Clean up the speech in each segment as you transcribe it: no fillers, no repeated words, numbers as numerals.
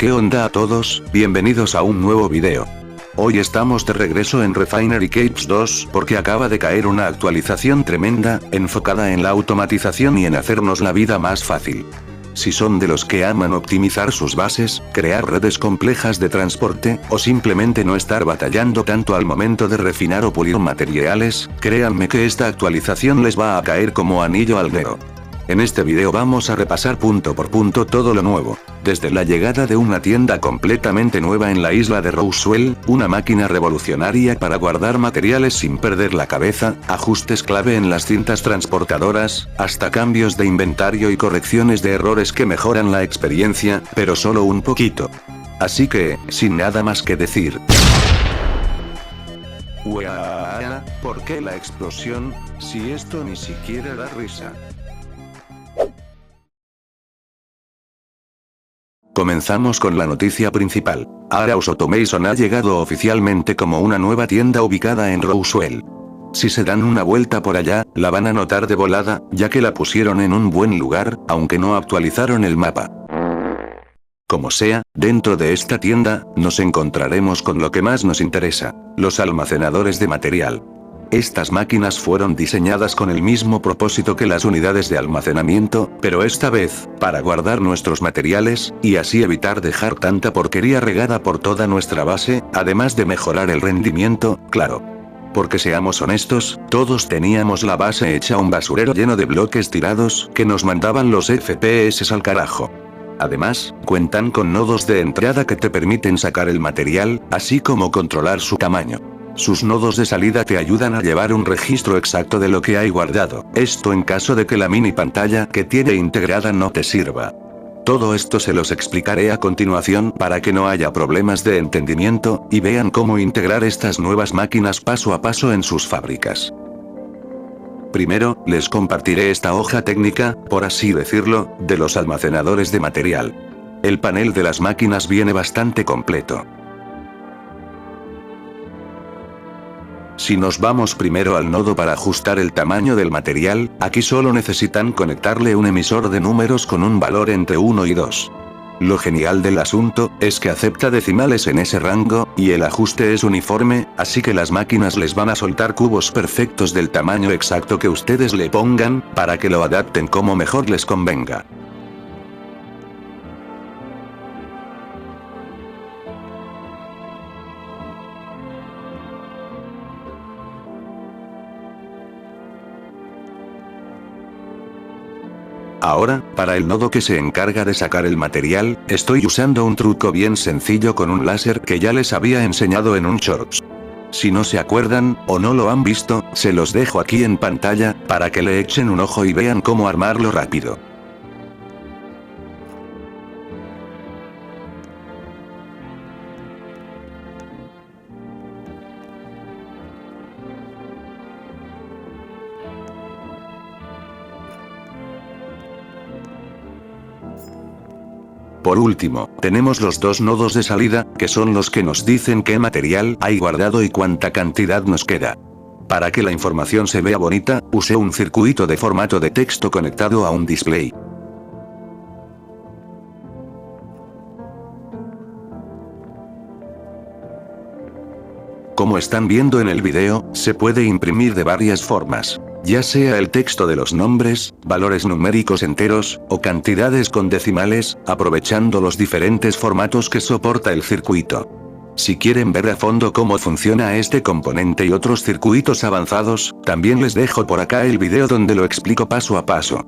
¿Qué onda a todos? Bienvenidos a un nuevo video. Hoy estamos de regreso en Refinery Capes 2 porque acaba de caer una actualización tremenda, enfocada en la automatización y en hacernos la vida más fácil. Si son de los que aman optimizar sus bases, crear redes complejas de transporte, o simplemente no estar batallando tanto al momento de refinar o pulir materiales, créanme que esta actualización les va a caer como anillo al dedo. En este video vamos a repasar punto por punto todo lo nuevo. Desde la llegada de una tienda completamente nueva en la isla de Roswell, una máquina revolucionaria para guardar materiales sin perder la cabeza, ajustes clave en las cintas transportadoras, hasta cambios de inventario y correcciones de errores que mejoran la experiencia, pero solo un poquito. Así que, sin nada más que decir. ¡Ueah! ¿Por qué la explosión? Si esto ni siquiera da risa. Comenzamos con la noticia principal. Araus Automation ha llegado oficialmente como una nueva tienda ubicada en Roswell. Si se dan una vuelta por allá, la van a notar de volada, ya que la pusieron en un buen lugar, aunque no actualizaron el mapa. Como sea, dentro de esta tienda, nos encontraremos con lo que más nos interesa, los almacenadores de material. Estas máquinas fueron diseñadas con el mismo propósito que las unidades de almacenamiento, pero esta vez, para guardar nuestros materiales, y así evitar dejar tanta porquería regada por toda nuestra base, además de mejorar el rendimiento, claro. Porque seamos honestos, todos teníamos la base hecha un basurero lleno de bloques tirados, que nos mandaban los FPS al carajo. Además, cuentan con nodos de entrada que te permiten sacar el material, así como controlar su tamaño. Sus nodos de salida te ayudan a llevar un registro exacto de lo que hay guardado, esto en caso de que la mini pantalla que tiene integrada no te sirva. Todo esto se los explicaré a continuación para que no haya problemas de entendimiento, y vean cómo integrar estas nuevas máquinas paso a paso en sus fábricas. Primero, les compartiré esta hoja técnica, por así decirlo, de los almacenadores de material. El panel de las máquinas viene bastante completo. Si nos vamos primero al nodo para ajustar el tamaño del material, aquí solo necesitan conectarle un emisor de números con un valor entre 1 y 2. Lo genial del asunto, es que acepta decimales en ese rango, y el ajuste es uniforme, así que las máquinas les van a soltar cubos perfectos del tamaño exacto que ustedes le pongan, para que lo adapten como mejor les convenga. Ahora, para el nodo que se encarga de sacar el material, estoy usando un truco bien sencillo con un láser que ya les había enseñado en un shorts. Si no se acuerdan, o no lo han visto, se los dejo aquí en pantalla, para que le echen un ojo y vean cómo armarlo rápido. Por último, tenemos los dos nodos de salida, que son los que nos dicen qué material hay guardado y cuánta cantidad nos queda. Para que la información se vea bonita, usé un circuito de formato de texto conectado a un display. Como están viendo en el video, se puede imprimir de varias formas. Ya sea el texto de los nombres, valores numéricos enteros, o cantidades con decimales, aprovechando los diferentes formatos que soporta el circuito. Si quieren ver a fondo cómo funciona este componente y otros circuitos avanzados, también les dejo por acá el video donde lo explico paso a paso.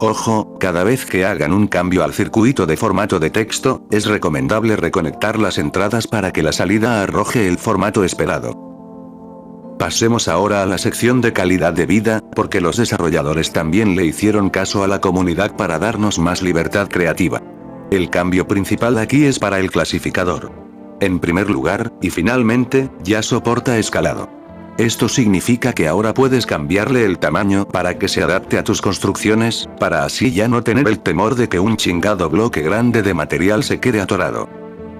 Ojo, cada vez que hagan un cambio al circuito de formato de texto, es recomendable reconectar las entradas para que la salida arroje el formato esperado. Pasemos ahora a la sección de calidad de vida, porque los desarrolladores también le hicieron caso a la comunidad para darnos más libertad creativa. El cambio principal aquí es para el clasificador. En primer lugar, y finalmente, ya soporta escalado. Esto significa que ahora puedes cambiarle el tamaño para que se adapte a tus construcciones, para así ya no tener el temor de que un chingado bloque grande de material se quede atorado.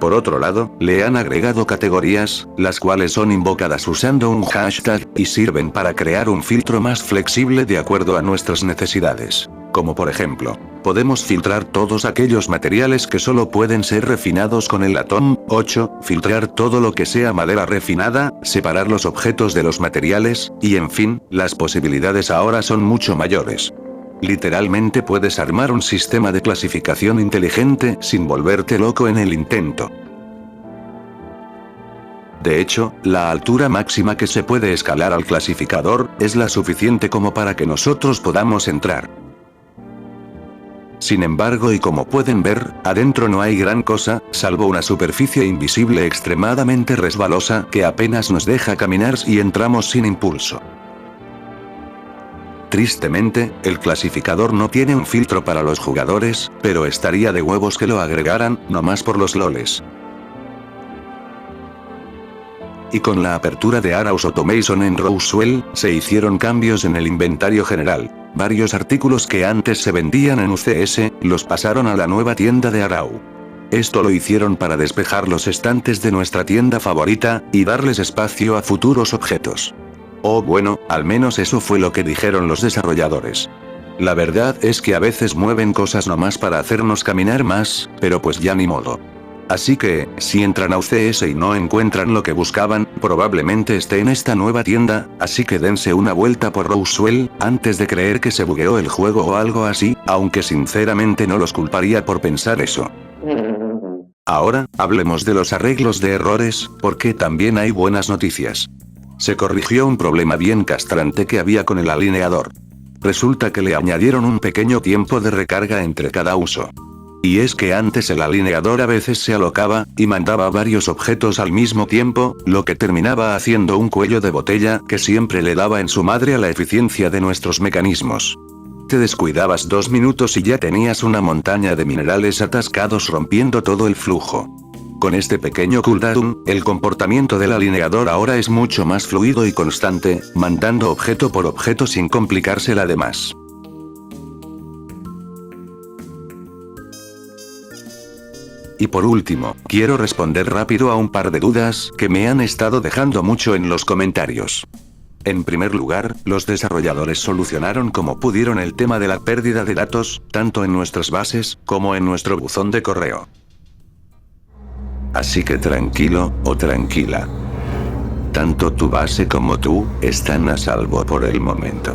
Por otro lado, le han agregado categorías, las cuales son invocadas usando un hashtag, y sirven para crear un filtro más flexible de acuerdo a nuestras necesidades. Como por ejemplo, Podemos filtrar todos aquellos materiales que solo pueden ser refinados con el Atom 8, filtrar todo lo que sea madera refinada, separar los objetos de los materiales, y en fin, las posibilidades ahora son mucho mayores. Literalmente puedes armar un sistema de clasificación inteligente sin volverte loco en el intento. De hecho, la altura máxima que se puede escalar al clasificador es la suficiente como para que nosotros podamos entrar. Sin embargo, y como pueden ver, adentro no hay gran cosa, salvo una superficie invisible extremadamente resbalosa que apenas nos deja caminar si entramos sin impulso. Tristemente, el clasificador no tiene un filtro para los jugadores, pero estaría de huevos que lo agregaran, nomás por los loles. Y con la apertura de Araus Automation en Roswell, se hicieron cambios en el inventario general. Varios artículos que antes se vendían en UCS, los pasaron a la nueva tienda de Arau. Esto lo hicieron para despejar los estantes de nuestra tienda favorita, y darles espacio a futuros objetos. O bueno, al menos eso fue lo que dijeron los desarrolladores. La verdad es que a veces mueven cosas nomás para hacernos caminar más, pero pues ya ni modo. Así que, si entran a UCS y no encuentran lo que buscaban, probablemente esté en esta nueva tienda, así que dense una vuelta por Roswell, antes de creer que se bugueó el juego o algo así, aunque sinceramente no los culparía por pensar eso. Ahora, hablemos de los arreglos de errores, porque también hay buenas noticias. Se corrigió un problema bien castrante que había con el alineador. Resulta que le añadieron un pequeño tiempo de recarga entre cada uso. Y es que antes el alineador a veces se alocaba, y mandaba varios objetos al mismo tiempo, lo que terminaba haciendo un cuello de botella que siempre le daba en su madre a la eficiencia de nuestros mecanismos. Te descuidabas 2 minutos y ya tenías una montaña de minerales atascados rompiendo todo el flujo. Con este pequeño cooldown, el comportamiento del alineador ahora es mucho más fluido y constante, mandando objeto por objeto sin complicársela de más. Y por último, quiero responder rápido a un par de dudas que me han estado dejando mucho en los comentarios. En primer lugar, los desarrolladores solucionaron como pudieron el tema de la pérdida de datos, tanto en nuestras bases, como en nuestro buzón de correo. Así que tranquilo, o tranquila. Tanto tu base como tú, están a salvo por el momento.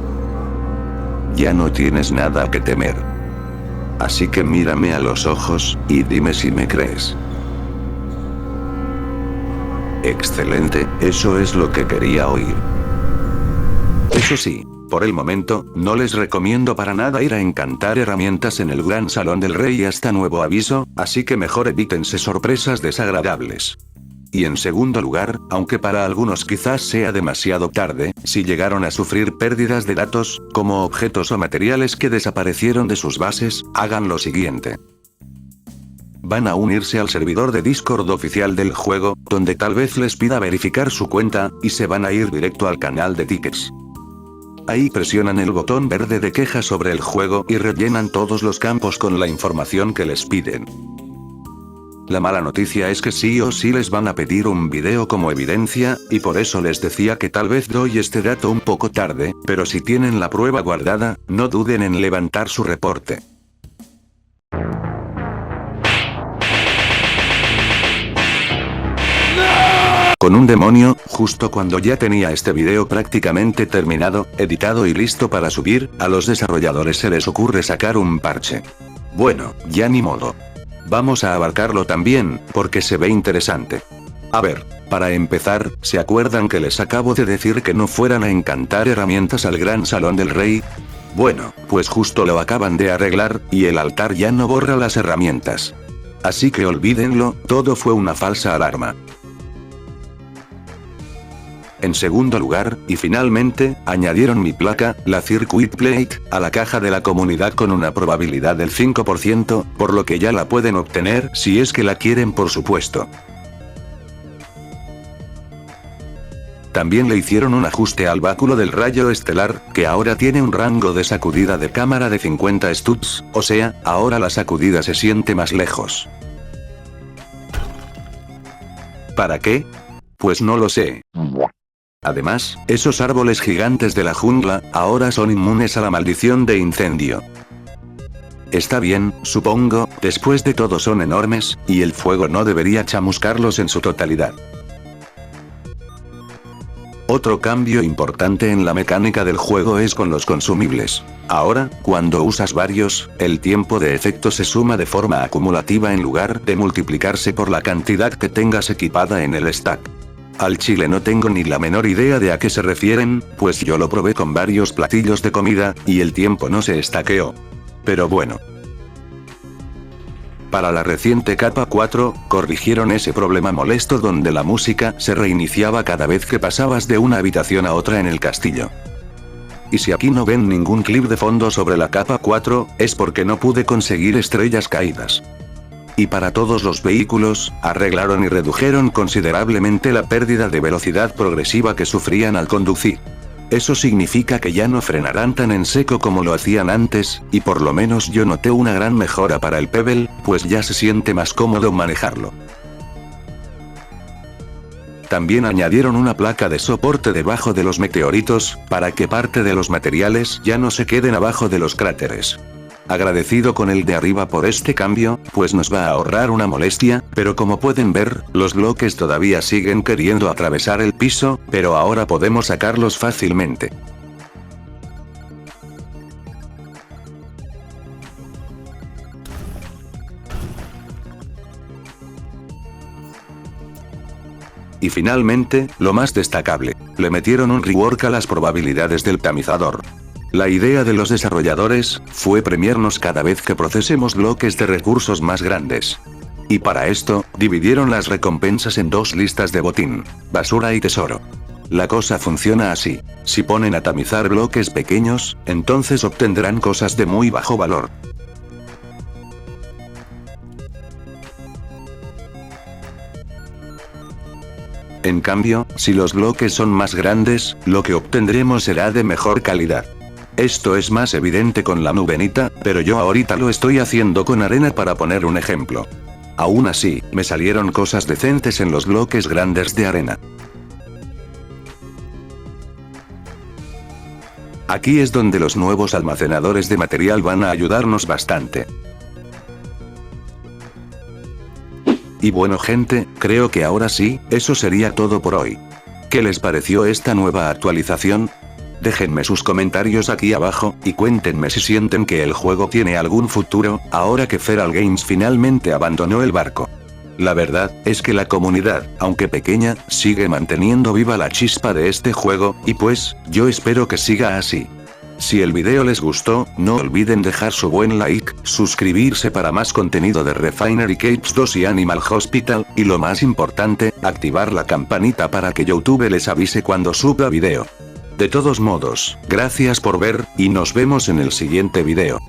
Ya no tienes nada que temer. Así que mírame a los ojos, y dime si me crees. Excelente, eso es lo que quería oír. Eso sí, por el momento, no les recomiendo para nada ir a encantar herramientas en el Gran Salón del Rey hasta nuevo aviso, así que mejor evítense sorpresas desagradables. Y en segundo lugar, aunque para algunos quizás sea demasiado tarde, si llegaron a sufrir pérdidas de datos, como objetos o materiales que desaparecieron de sus bases, hagan lo siguiente. Van a unirse al servidor de Discord oficial del juego, donde tal vez les pida verificar su cuenta, y se van a ir directo al canal de tickets. Ahí presionan el botón verde de queja sobre el juego y rellenan todos los campos con la información que les piden. La mala noticia es que sí o sí les van a pedir un video como evidencia, y por eso les decía que tal vez doy este dato un poco tarde, pero si tienen la prueba guardada, no duden en levantar su reporte. Con un demonio, justo cuando ya tenía este video prácticamente terminado, editado y listo para subir, a los desarrolladores se les ocurre sacar un parche. Bueno, ya ni modo. Vamos a abarcarlo también, porque se ve interesante. A ver, para empezar, ¿se acuerdan que les acabo de decir que no fueran a encantar herramientas al Gran Salón del Rey? Bueno, pues justo lo acaban de arreglar, y el altar ya no borra las herramientas. Así que olvídenlo, todo fue una falsa alarma. En segundo lugar, y finalmente, añadieron mi placa, la Circuit Plate, a la caja de la comunidad con una probabilidad del 5%, por lo que ya la pueden obtener si es que la quieren, por supuesto. También le hicieron un ajuste al báculo del rayo estelar, que ahora tiene un rango de sacudida de cámara de 50 studs, o sea, ahora la sacudida se siente más lejos. ¿Para qué? Pues no lo sé. Además, esos árboles gigantes de la jungla, ahora son inmunes a la maldición de incendio. Está bien, supongo, después de todo son enormes, y el fuego no debería chamuscarlos en su totalidad. Otro cambio importante en la mecánica del juego es con los consumibles. Ahora, cuando usas varios, el tiempo de efecto se suma de forma acumulativa en lugar de multiplicarse por la cantidad que tengas equipada en el stack. Al chile no tengo ni la menor idea de a qué se refieren, pues yo lo probé con varios platillos de comida, y el tiempo no se estaqueó. Pero bueno. Para la reciente capa 4, corrigieron ese problema molesto donde la música se reiniciaba cada vez que pasabas de una habitación a otra en el castillo. Y si aquí no ven ningún clip de fondo sobre la capa 4, es porque no pude conseguir estrellas caídas. Y para todos los vehículos, arreglaron y redujeron considerablemente la pérdida de velocidad progresiva que sufrían al conducir. Eso significa que ya no frenarán tan en seco como lo hacían antes, y por lo menos yo noté una gran mejora para el Pebble, pues ya se siente más cómodo manejarlo. También añadieron una placa de soporte debajo de los meteoritos, para que parte de los materiales ya no se queden abajo de los cráteres. Agradecido con el de arriba por este cambio, pues nos va a ahorrar una molestia, pero como pueden ver, los bloques todavía siguen queriendo atravesar el piso, pero ahora podemos sacarlos fácilmente. Y finalmente, lo más destacable, le metieron un rework a las probabilidades del tamizador. La idea de los desarrolladores fue premiarnos cada vez que procesemos bloques de recursos más grandes. Y para esto, dividieron las recompensas en dos listas de botín, basura y tesoro. La cosa funciona así: si ponen a tamizar bloques pequeños, entonces obtendrán cosas de muy bajo valor. En cambio, si los bloques son más grandes, lo que obtendremos será de mejor calidad. Esto es más evidente con la nubenita, pero yo ahorita lo estoy haciendo con arena para poner un ejemplo. Aún así, me salieron cosas decentes en los bloques grandes de arena. Aquí es donde los nuevos almacenadores de material van a ayudarnos bastante. Y bueno gente, creo que ahora sí, eso sería todo por hoy. ¿Qué les pareció esta nueva actualización? Déjenme sus comentarios aquí abajo, y cuéntenme si sienten que el juego tiene algún futuro, ahora que Feral Games finalmente abandonó el barco. La verdad, es que la comunidad, aunque pequeña, sigue manteniendo viva la chispa de este juego, y pues, yo espero que siga así. Si el video les gustó, no olviden dejar su buen like, suscribirse para más contenido de Refinery Capes 2 y Animal Hospital, y lo más importante, activar la campanita para que YouTube les avise cuando suba video. De todos modos, gracias por ver, y nos vemos en el siguiente video.